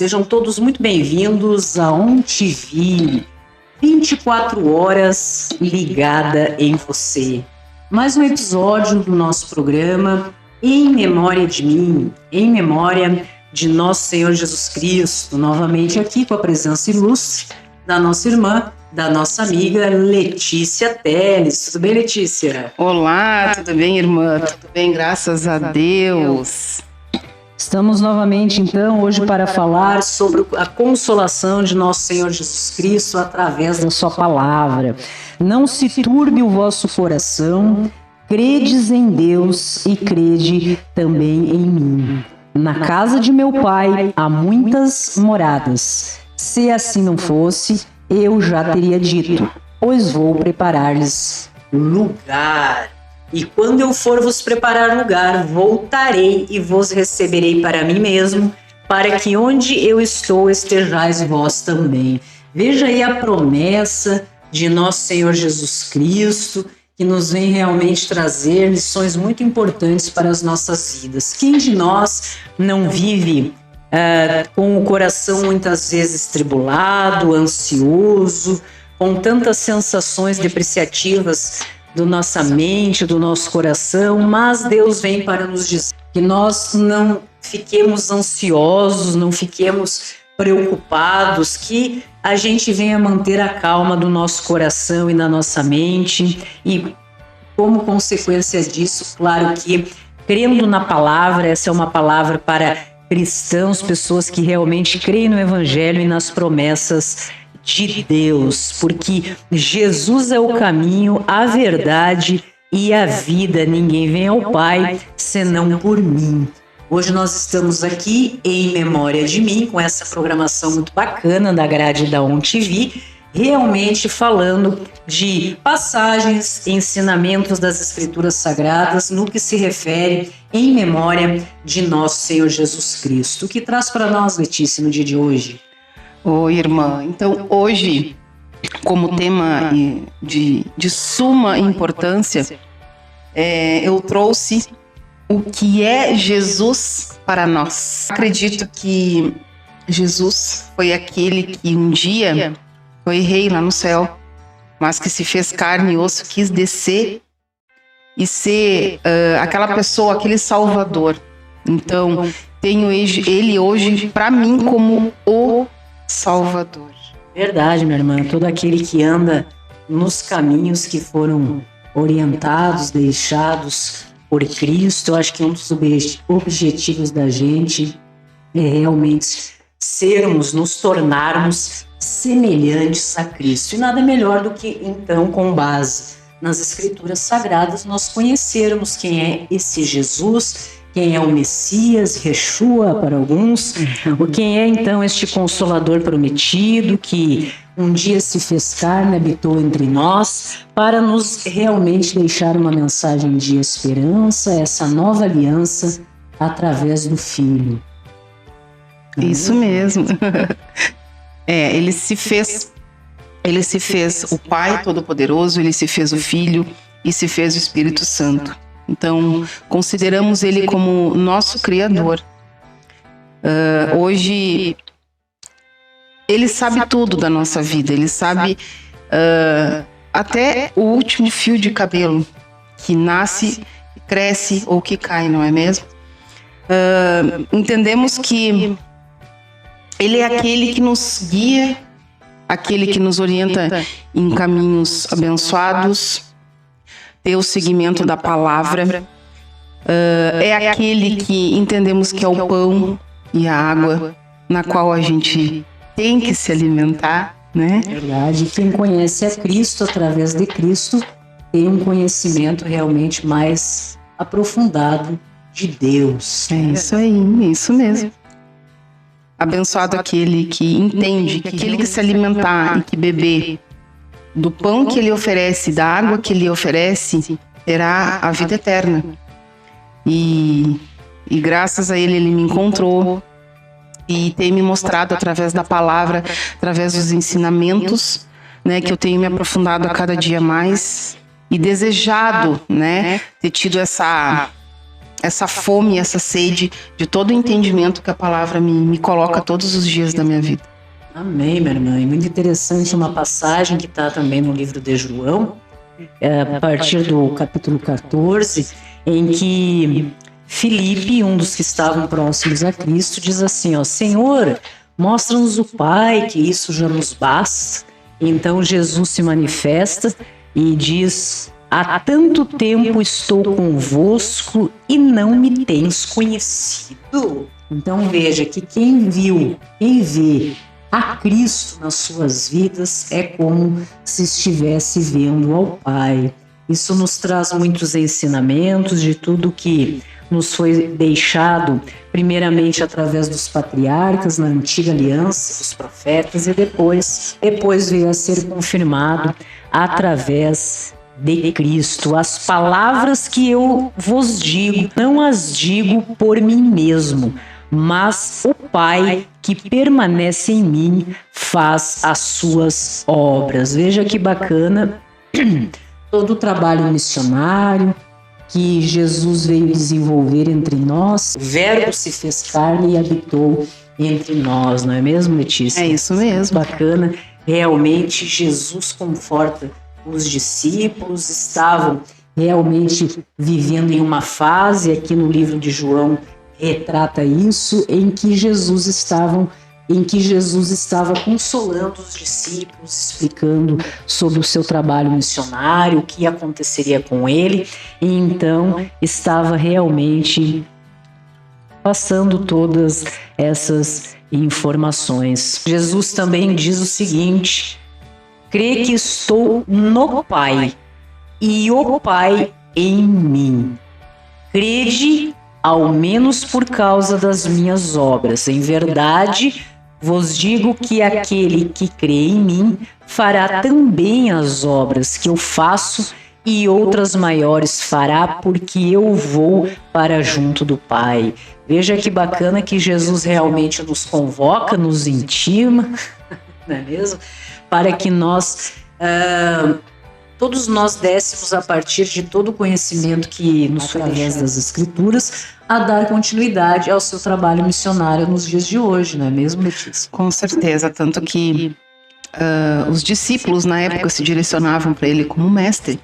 Sejam todos muito bem-vindos a OnTV, 24 horas ligada em você. Mais um episódio do nosso programa Em Memória de Mim, em memória de nosso Senhor Jesus Cristo, novamente aqui com a presença ilustre da nossa irmã, da nossa amiga Letícia Teles. Tudo bem, Letícia? Olá, tudo bem, irmã? Tudo bem, graças a Deus. Estamos novamente, então, hoje para falar sobre a consolação de nosso Senhor Jesus Cristo através da sua palavra. Não se turbe o vosso coração, credes em Deus e crede também em mim. Na casa de meu Pai há muitas moradas. Se assim não fosse, eu já teria dito, pois vou preparar-lhes lugar. E quando eu for vos preparar lugar, voltarei e vos receberei para mim mesmo, para que onde eu estou estejais vós também. Veja aí a promessa de nosso Senhor Jesus Cristo, que nos vem realmente trazer lições muito importantes para as nossas vidas. Quem de nós não vive com o coração muitas vezes tribulado, ansioso, com tantas sensações depreciativas da nossa mente, do nosso coração, mas Deus vem para nos dizer que nós não fiquemos ansiosos, não fiquemos preocupados, que a gente venha manter a calma do nosso coração e da nossa mente e, como consequência disso, claro que, crendo na palavra, essa é uma palavra para cristãos, pessoas que realmente creem no Evangelho e nas promessas de Deus, porque Jesus é o caminho, a verdade e a vida. Ninguém vem ao Pai senão por mim. Hoje nós estamos aqui em memória de mim, com essa programação muito bacana da grade da OnTV, realmente falando de passagens, ensinamentos das Escrituras Sagradas no que se refere em memória de nosso Senhor Jesus Cristo. O que traz para nós, Letícia, no dia de hoje? Oi, irmã. Então, hoje, como tema de suma importância, eu trouxe o que é Jesus para nós. Acredito que Jesus foi aquele que um dia foi rei lá no céu, mas que se fez carne e osso, quis descer e ser aquela pessoa, aquele salvador. Então, tenho ele hoje para mim como o Salvador. Verdade, minha irmã. Todo aquele que anda nos caminhos que foram orientados, deixados por Cristo, eu acho que um dos objetivos da gente é realmente nos tornarmos semelhantes a Cristo. E nada melhor do que, então, com base nas Escrituras Sagradas, nós conhecermos quem é esse Jesus, quem é o Messias, Yeshua para alguns, quem é então este Consolador prometido que um dia se fez carne, habitou entre nós, para nos realmente deixar uma mensagem de esperança, essa nova aliança através do Filho. Isso mesmo. Ele se fez o Pai Todo-Poderoso, ele se fez o Filho e se fez o Espírito Santo. Então, consideramos ele como nosso Criador. Hoje, ele sabe tudo da nossa vida. Ele sabe até o último fio de cabelo que nasce, cresce ou que cai, não é mesmo? Entendemos que ele é aquele que nos guia, aquele que nos orienta em caminhos abençoados, ter o seguimento da palavra, é aquele que entendemos que é o pão e a água na qual a gente tem que se alimentar, né? Verdade. Quem conhece a Cristo através de Cristo tem um conhecimento realmente mais aprofundado de Deus. É isso aí, isso mesmo. Abençoado aquele que entende que aquele que se alimentar e que beber do pão que ele oferece, da água que ele oferece, terá a vida eterna. E graças a ele me encontrou e tem me mostrado através da palavra, através dos ensinamentos, né, que eu tenho me aprofundado a cada dia mais e desejado, né, ter tido essa essa fome, essa sede de todo o entendimento que a palavra me coloca todos os dias da minha vida. Amém, minha irmã. E muito interessante uma passagem que está também no livro de João, a partir do capítulo 14, em que Filipe, um dos que estavam próximos a Cristo, diz assim, ó, Senhor, mostra-nos o Pai, que isso já nos basta. Então Jesus se manifesta e diz, há tanto tempo estou convosco e não me tens conhecido. Então veja que quem vê a Cristo nas suas vidas é como se estivesse vendo ao Pai. Isso nos traz muitos ensinamentos de tudo que nos foi deixado, primeiramente através dos patriarcas na antiga aliança, dos profetas, e depois veio a ser confirmado através de Cristo. As palavras que eu vos digo, não as digo por mim mesmo, mas o Pai que permanece em mim faz as suas obras. Veja que bacana todo o trabalho missionário que Jesus veio desenvolver entre nós. O Verbo se fez carne e habitou entre nós, não é mesmo, Letícia? É isso mesmo. Bacana. Realmente Jesus conforta os discípulos, estavam realmente vivendo em uma fase, aqui no livro de João retrata isso, em que Jesus estava consolando os discípulos, explicando sobre o seu trabalho missionário, o que aconteceria com ele, e então estava realmente passando todas essas informações. Jesus também diz o seguinte, crê que estou no Pai e o Pai em mim. Crede ao menos por causa das minhas obras. Em verdade, vos digo que aquele que crê em mim fará também as obras que eu faço e outras maiores fará, porque eu vou para junto do Pai. Veja que bacana que Jesus realmente nos convoca, nos intima, não é mesmo? Para que nós, todos nós dessemos a partir de todo o conhecimento que nos foi através das Escrituras, a dar continuidade ao seu trabalho missionário nos dias de hoje, não é mesmo, Letícia? Com certeza, tanto que os discípulos na época se direcionavam para ele como mestre,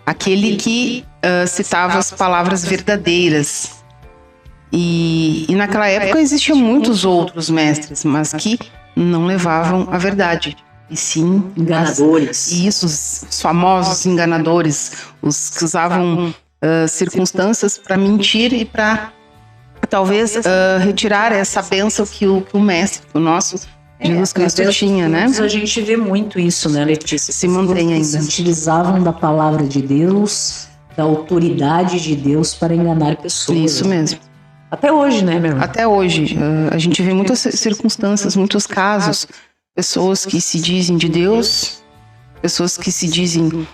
aquele que citava as palavras verdadeiras. E naquela época existiam muitos outros mestres, mas que não levavam a verdade, e sim enganadores. Os famosos enganadores, os que usavam circunstâncias para mentir e para talvez retirar essa bênção que o mestre, o nosso Jesus Cristo tinha, né? A gente vê muito isso, né, Letícia? Se mantém ainda. Eles utilizavam da palavra de Deus, da autoridade de Deus para enganar pessoas. Isso mesmo. Até hoje, né, meu irmão? Até hoje. A gente vê muitas circunstâncias, muitos casos. Pessoas que se dizem de Deus, pessoas que se dizem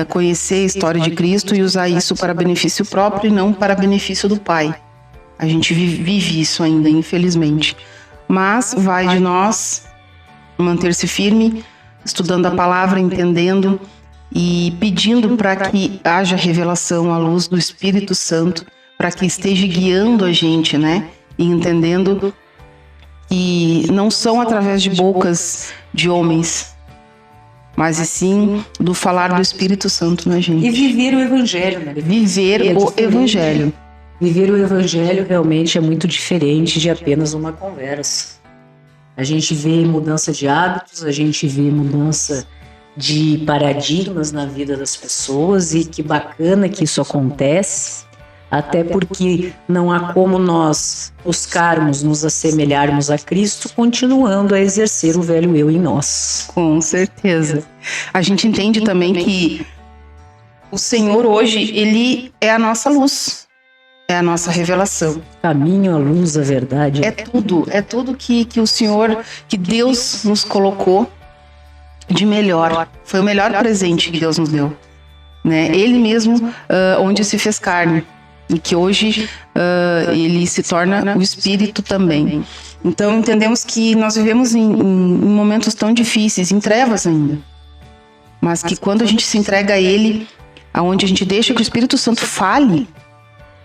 conhecer a história de Cristo e usar isso para benefício próprio e não para benefício do Pai. A gente vive isso ainda, infelizmente. Mas vai de nós manter-se firme, estudando a palavra, entendendo e pedindo para que haja revelação à luz do Espírito Santo, para que esteja guiando a gente, né? E entendendo que não são através de bocas de homens, mas e sim do falar do Espírito Santo na gente. E viver o Evangelho, né? Viver o Evangelho. Viver o Evangelho realmente é muito diferente de apenas uma conversa. A gente vê mudança de hábitos, a gente vê mudança de paradigmas na vida das pessoas, e que bacana que isso acontece, até porque não há como nós buscarmos nos assemelharmos a Cristo continuando a exercer o velho eu em nós. Com certeza. A gente entende também que o Senhor hoje, Ele é a nossa luz. É a nossa revelação. Caminho, a luz, a verdade. É tudo que o Senhor, que Deus nos colocou de melhor. Foi o melhor presente que Deus nos deu, né? Ele mesmo, onde se fez carne, e que hoje ele se torna o Espírito também. Então entendemos que nós vivemos em momentos tão difíceis, em trevas ainda, mas que quando a gente se entrega a Ele, aonde a gente deixa que o Espírito Santo fale,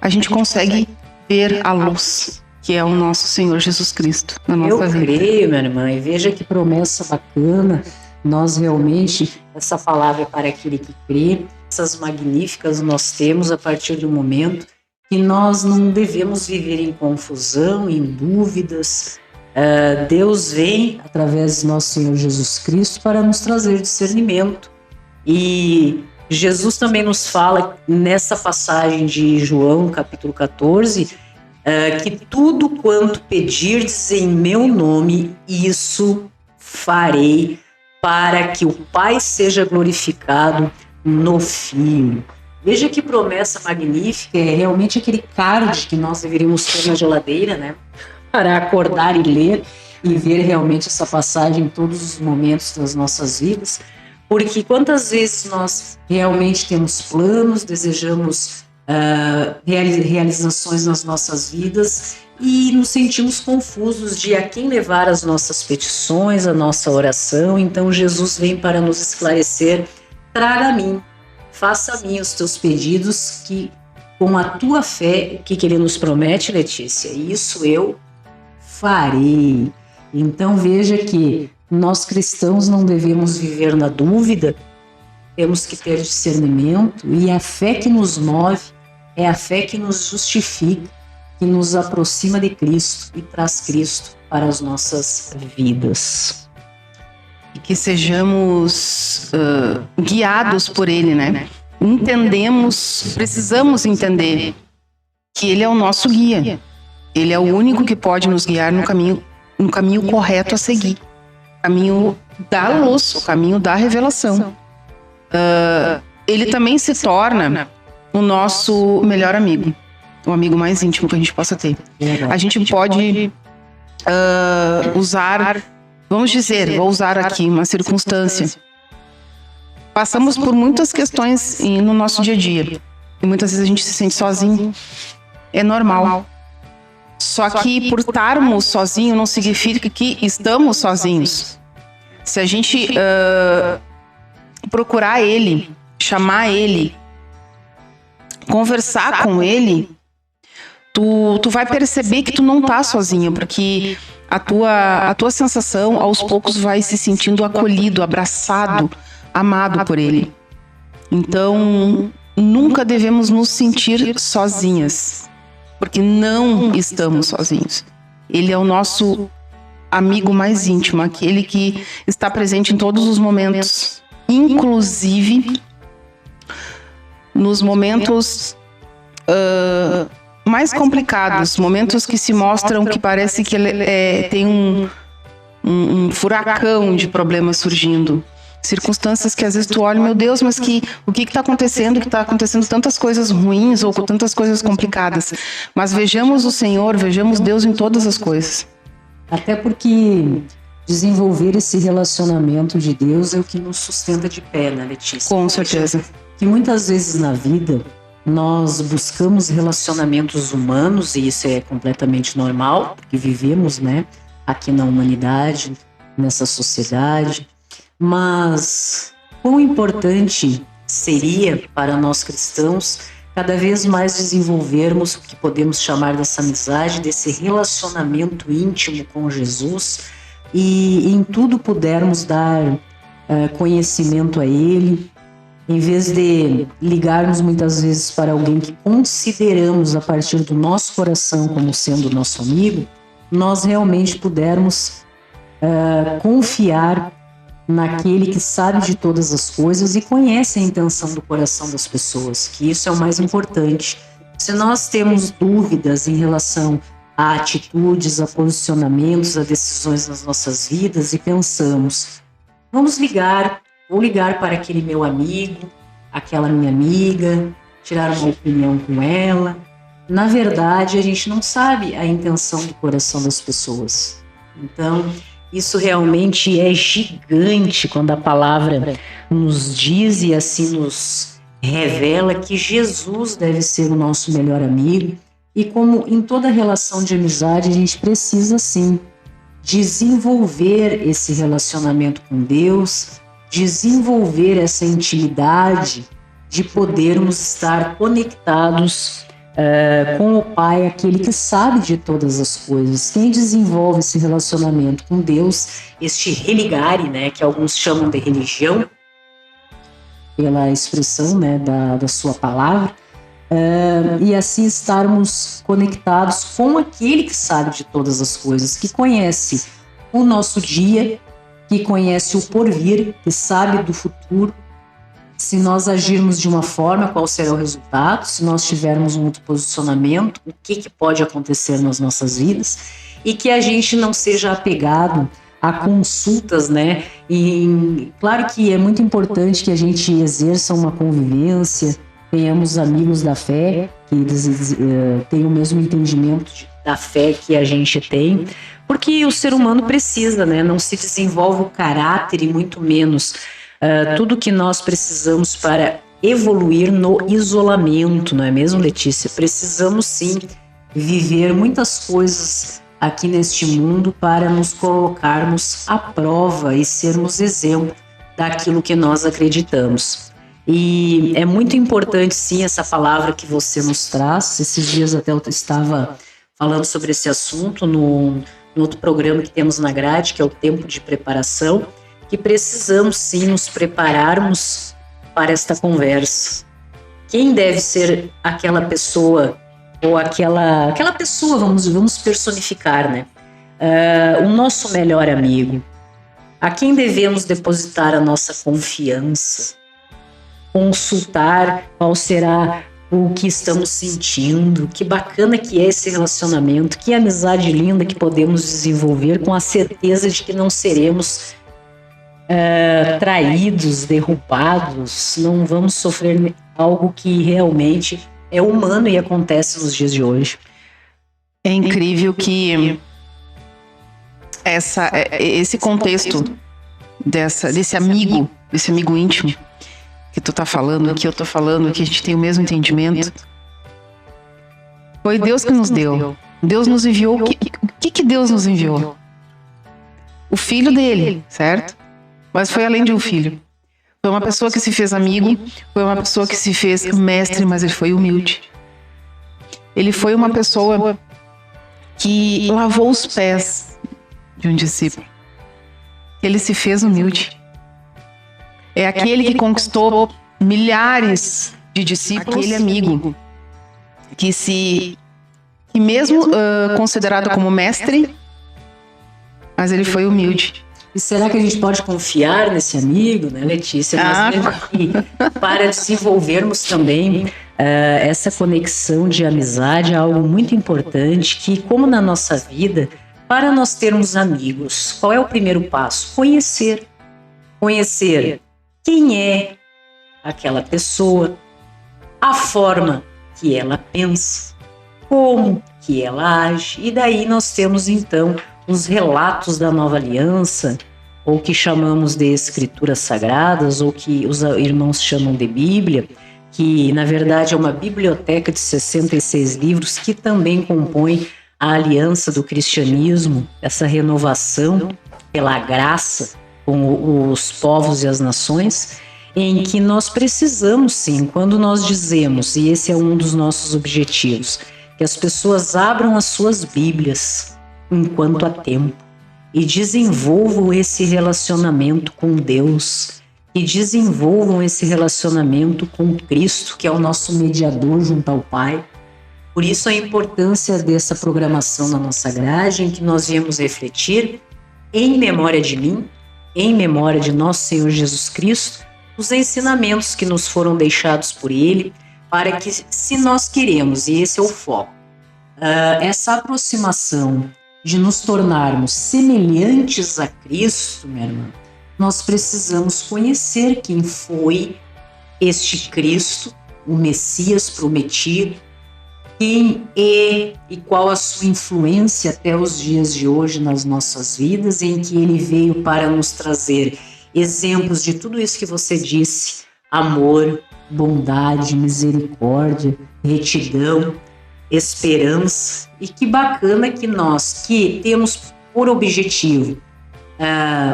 a gente consegue ver a luz, que é o nosso Senhor Jesus Cristo na nossa vida. Eu creio, minha irmã, e veja que promessa bacana. Nós realmente, essa palavra é para aquele que crê, essas magníficas nós temos a partir do momento que nós não devemos viver em confusão, em dúvidas. Deus vem através de nosso Senhor Jesus Cristo para nos trazer discernimento. E Jesus também nos fala nessa passagem de João, capítulo 14, que tudo quanto pedirdes em meu nome, isso farei, para que o Pai seja glorificado no Filho. Veja que promessa magnífica, é realmente aquele card que nós deveríamos ter na geladeira, né? Para acordar e ler e ver realmente essa passagem em todos os momentos das nossas vidas. Porque quantas vezes nós realmente temos planos, desejamos realizações nas nossas vidas e nos sentimos confusos de a quem levar as nossas petições, a nossa oração. Então Jesus vem para nos esclarecer: traga a mim, faça a mim os teus pedidos, que com a tua fé, o que ele nos promete, Letícia? Isso eu farei. Então veja que nós cristãos não devemos viver na dúvida, temos que ter discernimento, e a fé que nos move é a fé que nos justifica, que nos aproxima de Cristo e traz Cristo para as nossas vidas. E que sejamos guiados por Ele, né? Precisamos entender que Ele é o nosso guia. Ele é o único que pode nos guiar no caminho correto a seguir. O caminho da luz, o caminho da revelação. Ele também se torna o nosso melhor amigo, o amigo mais íntimo que a gente possa ter. A gente pode usar, vou usar aqui uma circunstância. Passamos por muitas questões no nosso dia a dia, e muitas vezes a gente se sente sozinho. É normal. Só que por estarmos sozinhos não significa que estamos sozinhos. Se a gente procurar Ele, chamar Ele, conversar com Ele, tu vai perceber que tu não tá sozinho, porque a tua sensação aos poucos vai se sentindo acolhido, abraçado, amado por Ele. Então, nunca devemos nos sentir sozinhas, porque não estamos sozinhos. Ele é o nosso amigo mais íntimo, aquele que está presente em todos os momentos, inclusive nos momentos mais complicados, momentos que se mostram que parece que tem um furacão de problemas surgindo. Circunstâncias que às vezes tu olha, meu Deus, mas o que está acontecendo? Que está acontecendo tantas coisas ruins ou tantas coisas complicadas. Mas vejamos o Senhor, vejamos Deus em todas as coisas. Até porque desenvolver esse relacionamento de Deus é o que nos sustenta de pé, né, Letícia? Com certeza. Que muitas vezes na vida nós buscamos relacionamentos humanos, e isso é completamente normal, porque vivemos, né, aqui na humanidade, nessa sociedade. Mas quão importante seria para nós cristãos cada vez mais desenvolvermos o que podemos chamar dessa amizade, desse relacionamento íntimo com Jesus, e em tudo pudermos dar conhecimento a Ele, em vez de ligarmos muitas vezes para alguém que consideramos a partir do nosso coração como sendo nosso amigo, nós realmente pudermos confiar naquele que sabe de todas as coisas e conhece a intenção do coração das pessoas, que isso é o mais importante. Se nós temos dúvidas em relação a atitudes, a posicionamentos, a decisões nas nossas vidas e pensamos, vou ligar para aquele meu amigo, aquela minha amiga, tirar uma opinião com ela. Na verdade, a gente não sabe a intenção do coração das pessoas. Então, isso realmente é gigante quando a palavra nos diz e assim nos revela que Jesus deve ser o nosso melhor amigo. E como em toda relação de amizade, a gente precisa sim desenvolver esse relacionamento com Deus, desenvolver essa intimidade de podermos estar conectados com o Pai, aquele que sabe de todas as coisas. Quem desenvolve esse relacionamento com Deus, este religare, né, que alguns chamam de religião, pela expressão, né, da sua palavra, e assim estarmos conectados com aquele que sabe de todas as coisas, que conhece o nosso dia, que conhece o porvir, que sabe do futuro. Se nós agirmos de uma forma, qual será o resultado? Se nós tivermos um outro posicionamento, o que pode acontecer nas nossas vidas? E que a gente não seja apegado a consultas, né? E claro que é muito importante que a gente exerça uma convivência, tenhamos amigos da fé que tenham o mesmo entendimento da fé que a gente tem, porque o ser humano precisa, né? Não se desenvolve o caráter e muito menos tudo que nós precisamos para evoluir no isolamento, não é mesmo, Letícia? Precisamos sim viver muitas coisas aqui neste mundo para nos colocarmos à prova e sermos exemplo daquilo que nós acreditamos. E é muito importante sim essa palavra que você nos traz. Esses dias até eu estava falando sobre esse assunto no outro programa que temos na grade, que é o Tempo de Preparação, que precisamos sim nos prepararmos para esta conversa. Quem deve ser aquela pessoa, ou aquela pessoa, vamos personificar, né? O nosso melhor amigo, a quem devemos depositar a nossa confiança, consultar qual será o que estamos sentindo, que bacana que é esse relacionamento, que amizade linda que podemos desenvolver com a certeza de que não seremos traídos, derrubados, não vamos sofrer algo que realmente é humano e acontece nos dias de hoje. É incrível que esse contexto desse amigo íntimo que tu tá falando, que eu tô falando, que a gente tem o mesmo entendimento, foi Deus que nos deu. Deus nos enviou. O que Deus nos enviou? O filho dele, certo? Mas foi além de um filho. Foi uma pessoa que se fez amigo, foi uma pessoa que se fez mestre, mas ele foi humilde. Ele foi uma pessoa que lavou os pés de um discípulo. Ele se fez humilde. É aquele que conquistou milhares de discípulos, aquele amigo que mesmo considerado como mestre, mas ele foi humilde. E será que a gente pode confiar nesse amigo, né, Letícia? Para desenvolvermos também essa conexão de amizade, é algo muito importante que, como na nossa vida, para nós termos amigos, qual é o primeiro passo? Conhecer. Conhecer quem é aquela pessoa, a forma que ela pensa, como que ela age. E daí nós temos, então, os relatos da Nova Aliança, ou que chamamos de Escrituras Sagradas, ou que os irmãos chamam de Bíblia, que na verdade é uma biblioteca de 66 livros que também compõe a aliança do cristianismo, essa renovação pela graça com os povos e as nações, em que nós precisamos sim, quando nós dizemos, e esse é um dos nossos objetivos, que as pessoas abram as suas Bíblias enquanto há tempo e desenvolvam esse relacionamento com Deus e desenvolvam esse relacionamento com Cristo, que é o nosso mediador junto ao Pai. Por isso a importância dessa programação na nossa grade, em que nós viemos refletir em memória de mim, em memória de nosso Senhor Jesus Cristo, os ensinamentos que nos foram deixados por Ele, para que, se nós queremos, e esse é o foco, essa aproximação de nos tornarmos semelhantes a Cristo, minha irmã, nós precisamos conhecer quem foi este Cristo, o Messias prometido, quem é e qual a sua influência até os dias de hoje nas nossas vidas, em que Ele veio para nos trazer exemplos de tudo isso que você disse: amor, bondade, misericórdia, retidão, esperança. E que bacana que nós, que temos por objetivo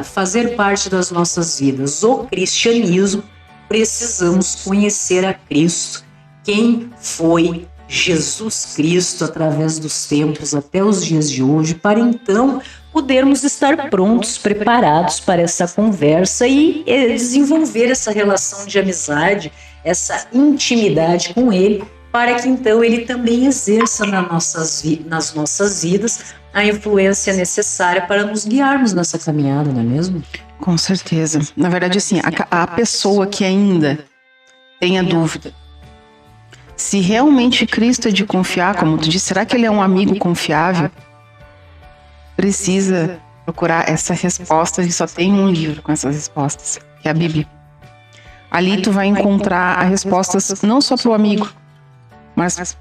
fazer parte das nossas vidas o cristianismo, precisamos conhecer a Cristo, quem foi Jesus Cristo através dos tempos até os dias de hoje, para então podermos estar prontos, preparados para essa conversa e desenvolver essa relação de amizade, essa intimidade com Ele, para que então Ele também exerça nas nossas vidas a influência necessária para nos guiarmos nessa caminhada, não é mesmo? Com certeza. Na verdade, assim, a pessoa que ainda tenha dúvida, se realmente Cristo é de confiar, como tu disse, será que Ele é um amigo confiável? Precisa procurar essa resposta, e só tem um livro com essas respostas, que é a Bíblia. Ali tu vai encontrar as respostas não só para o amigo, mas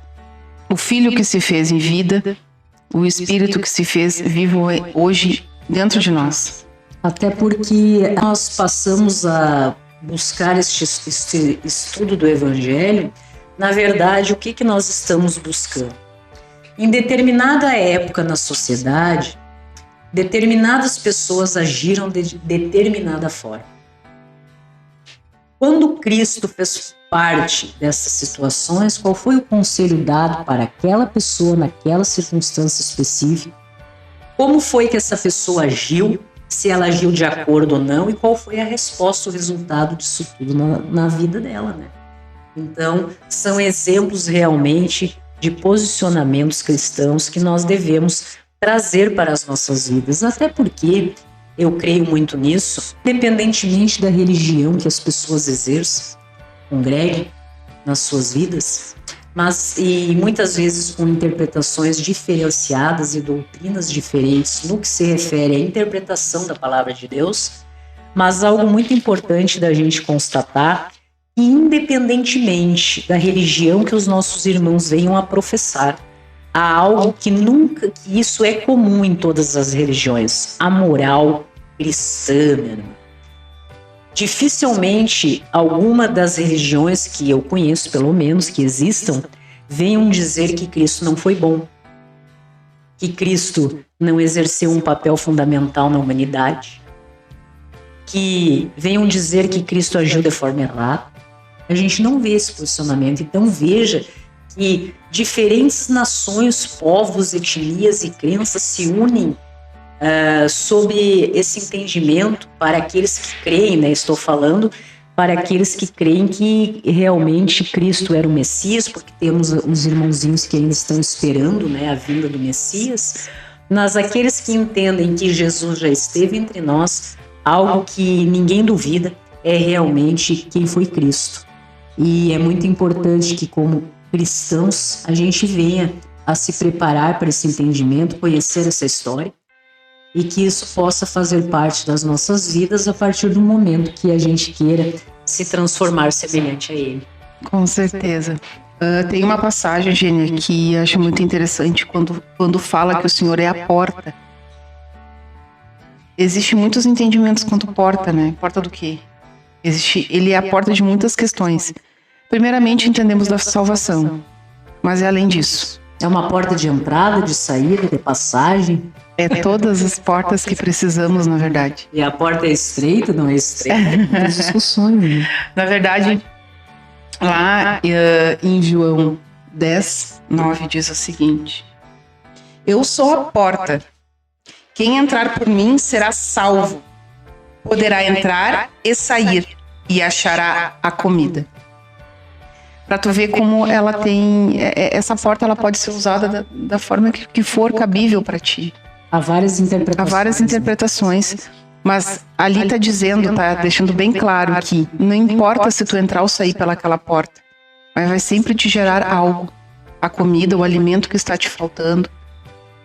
o Filho que se fez em vida, o Espírito que se fez vivo hoje dentro de nós. Até porque nós passamos a buscar este estudo do Evangelho. Na verdade, o que nós estamos buscando? Em determinada época na sociedade, determinadas pessoas agiram de determinada forma. Quando Cristo fez parte dessas situações, qual foi o conselho dado para aquela pessoa naquela circunstância específica? Como foi que essa pessoa agiu? Se ela agiu de acordo ou não? E qual foi a resposta, o resultado disso tudo na vida dela, né? Então, são exemplos realmente de posicionamentos cristãos que nós devemos trazer para as nossas vidas, até porque eu creio muito nisso, independentemente da religião que as pessoas exerçam, congreguem nas suas vidas, mas e muitas vezes com interpretações diferenciadas e doutrinas diferentes no que se refere à interpretação da palavra de Deus, mas algo muito importante da gente constatar, independentemente da religião que os nossos irmãos venham a professar, há algo que isso é comum em todas as religiões, a moral cristã, meu irmão. Dificilmente alguma das religiões que eu conheço, pelo menos, que existam, venham dizer que Cristo não foi bom, que Cristo não exerceu um papel fundamental na humanidade, que venham dizer que Cristo agiu de forma errada. A gente não vê esse posicionamento. Então veja que diferentes nações, povos, etnias e crenças se unem sob esse entendimento para aqueles que creem, né? Estou falando para aqueles que creem que realmente Cristo era o Messias, porque temos uns irmãozinhos que ainda estão esperando, né, a vinda do Messias, mas aqueles que entendem que Jesus já esteve entre nós, algo que ninguém duvida é realmente quem foi Cristo. E é muito importante que, como cristãos, a gente venha a se preparar para esse entendimento, conhecer essa história, e que isso possa fazer parte das nossas vidas a partir do momento que a gente queira se transformar semelhante a Ele. Com certeza. Tem uma passagem, Gênia, que acho muito interessante quando fala que o Senhor é a porta. Existem muitos entendimentos quanto porta, né? Porta do quê? Ele é a porta de muitas questões. Primeiramente, entendemos da salvação, mas é além disso. É uma porta de entrada, de saída, de passagem. É todas as portas que precisamos, na verdade. E a porta é estreita, não é estreita? Muitas discussões, né? Na verdade, lá em João 10, 9 diz o seguinte: eu sou a porta. Quem entrar por mim será salvo. Poderá entrar e sair e achará a comida. Para tu ver como ela tem... Essa porta ela pode ser usada da forma que for cabível para ti. Há várias interpretações. Mas ali está dizendo, tá deixando bem claro que não importa se tu entrar ou sair pelaquela porta, mas vai sempre te gerar algo. A comida, o alimento que está te faltando,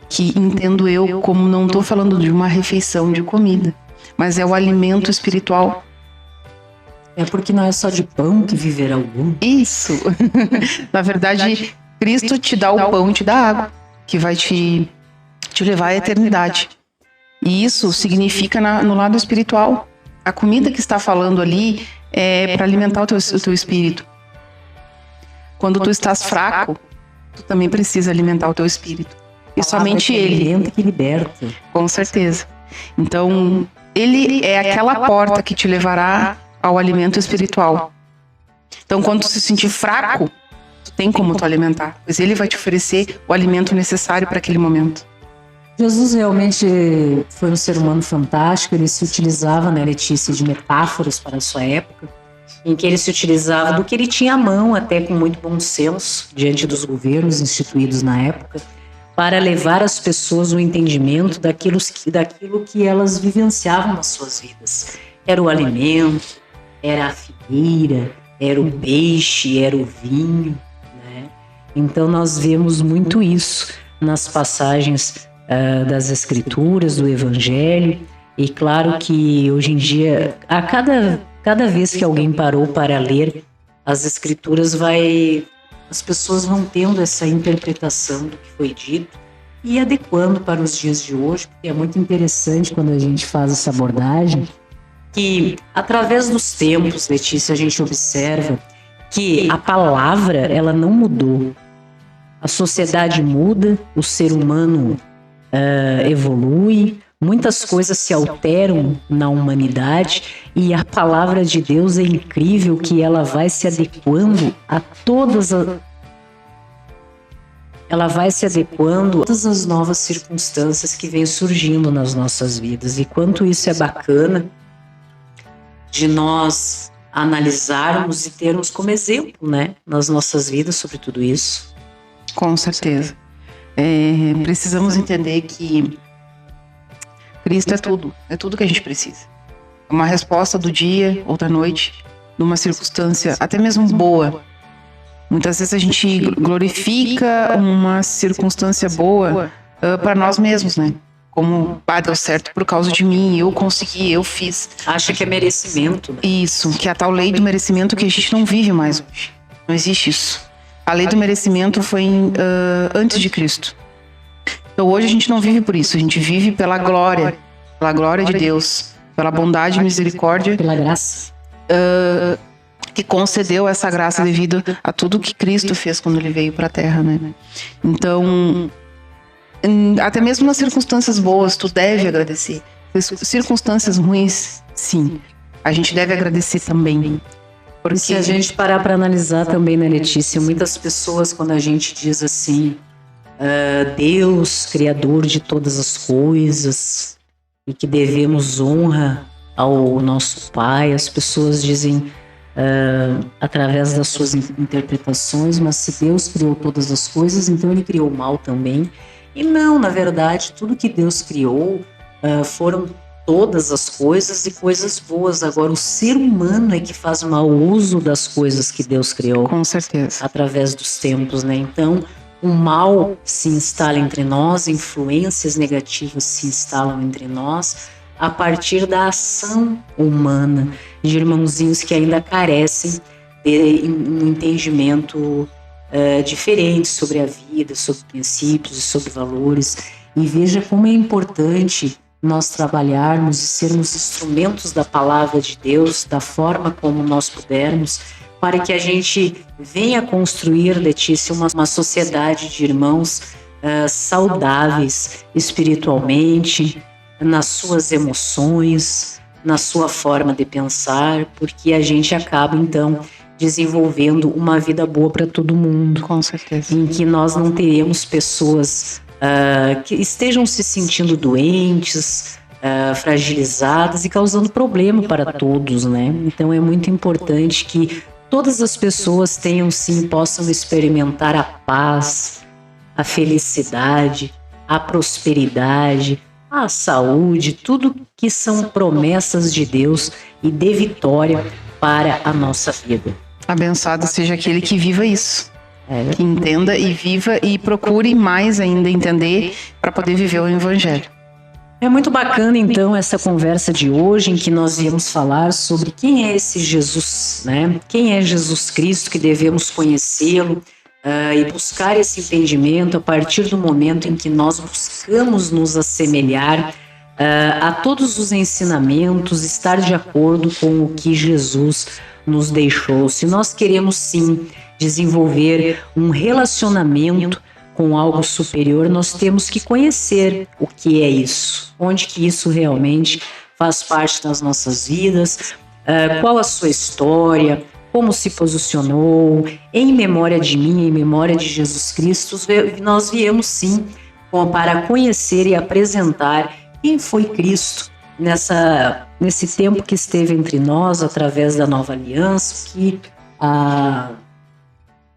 que entendo eu como não estou falando de uma refeição de comida, mas é o alimento espiritual. É porque não é só de pão que viverá o homem. Isso. Na verdade, Cristo te dá o pão e te dá a água, que vai te levar à eternidade. E isso significa no lado espiritual. A comida que está falando ali é para alimentar o teu espírito. Quando tu estás fraco, tu também precisa alimentar o teu espírito. E somente Ele. Que liberta. Com certeza. Então, Ele é aquela porta que te levará ao alimento espiritual. Então, quando tu se sentir fraco, tu tem como tu alimentar, pois ele vai te oferecer o alimento necessário para aquele momento. Jesus realmente foi um ser humano fantástico. Ele se utilizava, né, Letícia, de metáforas para a sua época, em que ele se utilizava do que ele tinha à mão, até com muito bom senso, diante dos governos instituídos na época, para levar às pessoas o entendimento daquilo que elas vivenciavam nas suas vidas. Era o alimento, era a figueira, era o peixe, era o vinho, né? Então nós vemos muito isso nas passagens das Escrituras, do Evangelho. E claro que hoje em dia, a cada vez que alguém parou para ler as Escrituras, as pessoas vão tendo essa interpretação do que foi dito e adequando para os dias de hoje, porque é muito interessante quando a gente faz essa abordagem, que através dos tempos, Letícia, a gente observa que a palavra, ela não mudou. A sociedade muda, o ser humano evolui, muitas coisas se alteram na humanidade, e a palavra de Deus é incrível que ela vai se adequando a todas as novas circunstâncias que vêm surgindo nas nossas vidas. E quanto isso é bacana de nós analisarmos e termos como exemplo, né, nas nossas vidas sobre tudo isso. Com certeza. Precisamos entender que Cristo é tudo que a gente precisa. É uma resposta do dia ou da noite, numa circunstância até mesmo boa. Muitas vezes a gente glorifica uma circunstância boa para nós mesmos, né? Como, deu certo por causa de mim, eu consegui, eu fiz. Acha que é merecimento, né? Isso, que é a tal lei do merecimento que a gente não vive mais hoje. Não existe isso. A lei do merecimento foi antes de Cristo. Então hoje a gente não vive por isso, a gente vive pela glória de Deus, pela bondade e misericórdia, pela graça que concedeu essa graça devido a tudo que Cristo fez quando ele veio para a Terra, né? Então, até mesmo nas circunstâncias boas, tu deve agradecer. Circunstâncias ruins, sim, a gente deve agradecer também. Porque se a gente parar para analisar também, né, Letícia, muitas pessoas, quando a gente diz assim, Deus, Criador de todas as coisas, e que devemos honra ao nosso Pai, as pessoas dizem através das suas interpretações, mas se Deus criou todas as coisas, então ele criou o mal também. E não, na verdade, tudo que Deus criou foram todas as coisas e coisas boas. Agora, o ser humano é que faz mau uso das coisas que Deus criou. Com certeza. Através dos tempos, né? Então, o mal se instala entre nós, influências negativas se instalam entre nós, a partir da ação humana, de irmãozinhos que ainda carecem de um entendimento diferente sobre a vida, sobre princípios e sobre valores. E veja como é importante nós trabalharmos e sermos instrumentos da palavra de Deus, da forma como nós pudermos, para que a gente venha construir, Letícia, uma sociedade de irmãos saudáveis espiritualmente, nas suas emoções, na sua forma de pensar, porque a gente acaba, então, desenvolvendo uma vida boa para todo mundo. Com certeza. Em que nós não teremos pessoas que estejam se sentindo doentes, fragilizadas e causando problema para todos, né? Então é muito importante que todas as pessoas possam experimentar a paz, a felicidade, a prosperidade, a saúde, tudo que são promessas de Deus e de vitória para a nossa vida. Abençoado seja aquele que viva isso, que entenda e viva e procure mais ainda entender para poder viver o Evangelho. É muito bacana, então, essa conversa de hoje, em que nós viemos falar sobre quem é esse Jesus, né? Quem é Jesus Cristo, que devemos conhecê-lo e buscar esse entendimento a partir do momento em que nós buscamos nos assemelhar a todos os ensinamentos, estar de acordo com o que Jesus nos deixou. Se nós queremos, sim, desenvolver um relacionamento com algo superior, nós temos que conhecer o que é isso, onde que isso realmente faz parte das nossas vidas, qual a sua história, como se posicionou, em memória de mim, em memória de Jesus Cristo, nós viemos sim para conhecer e apresentar quem foi Cristo nesse tempo que esteve entre nós, através da nova aliança, que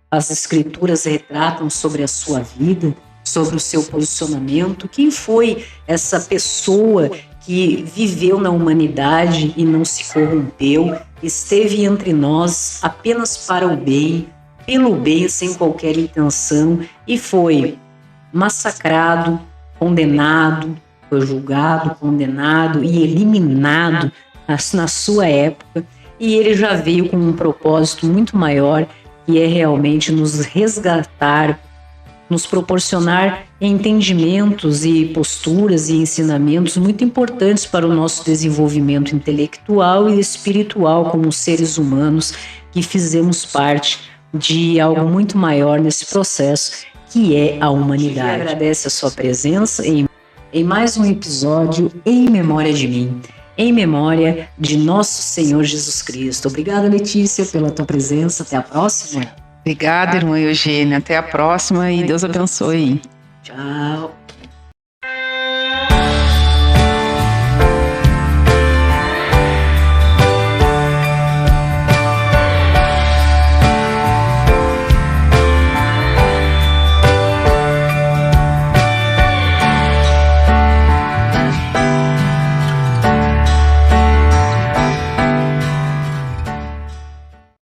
as escrituras retratam sobre a sua vida, sobre o seu posicionamento, quem foi essa pessoa que viveu na humanidade e não se corrompeu, esteve entre nós apenas para o bem, pelo bem, sem qualquer intenção, e foi massacrado, condenado, foi julgado, condenado e eliminado na sua época, e ele já veio com um propósito muito maior, que é realmente nos resgatar, nos proporcionar entendimentos e posturas e ensinamentos muito importantes para o nosso desenvolvimento intelectual e espiritual como seres humanos que fizemos parte de algo muito maior nesse processo, que é a humanidade. Agradece a sua presença em mais um episódio Em Memória de Mim, em memória de nosso Senhor Jesus Cristo. Obrigada, Letícia, pela tua presença. Até a próxima. Obrigada, irmã Eugênia. Até a próxima e Deus abençoe. Tchau.